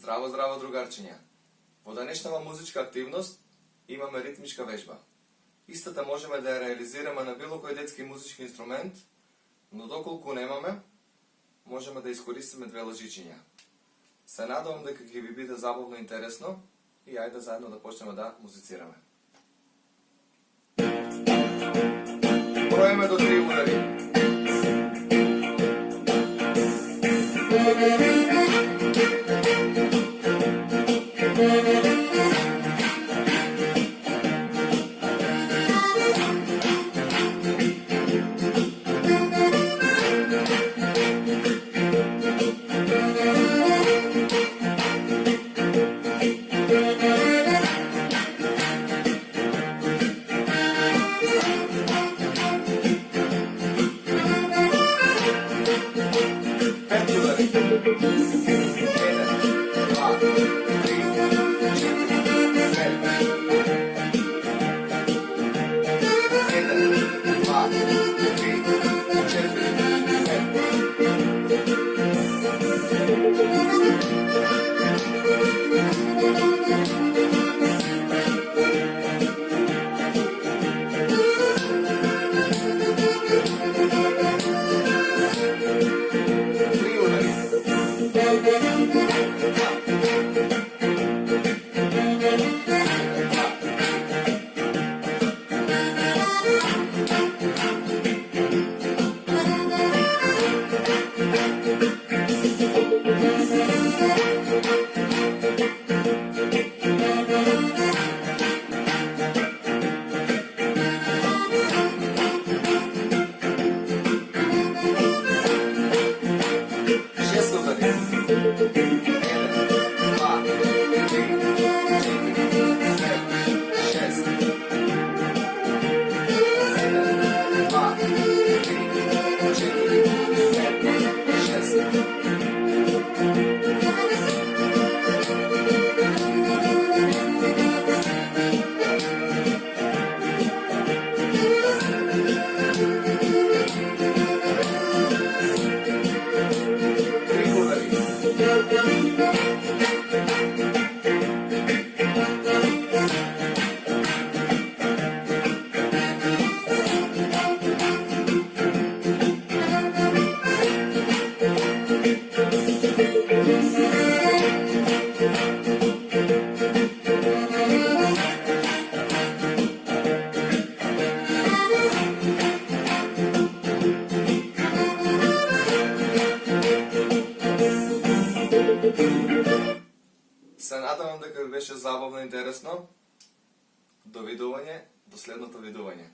Здраво, здраво, другарчиња! Во денешната музичка активност имаме ритмичка вежба. Истата можеме да ја реализираме на било кој детски музички инструмент, но доколку немаме, можеме да искористиме две лъжичиња. Се надевам дека ќе ви биде забавно и интересно и ајде заедно да почнеме да музицираме. Броиме до 3 удари. Се надевам дека ви беше забавно и интересно. Довидување, до следното видување.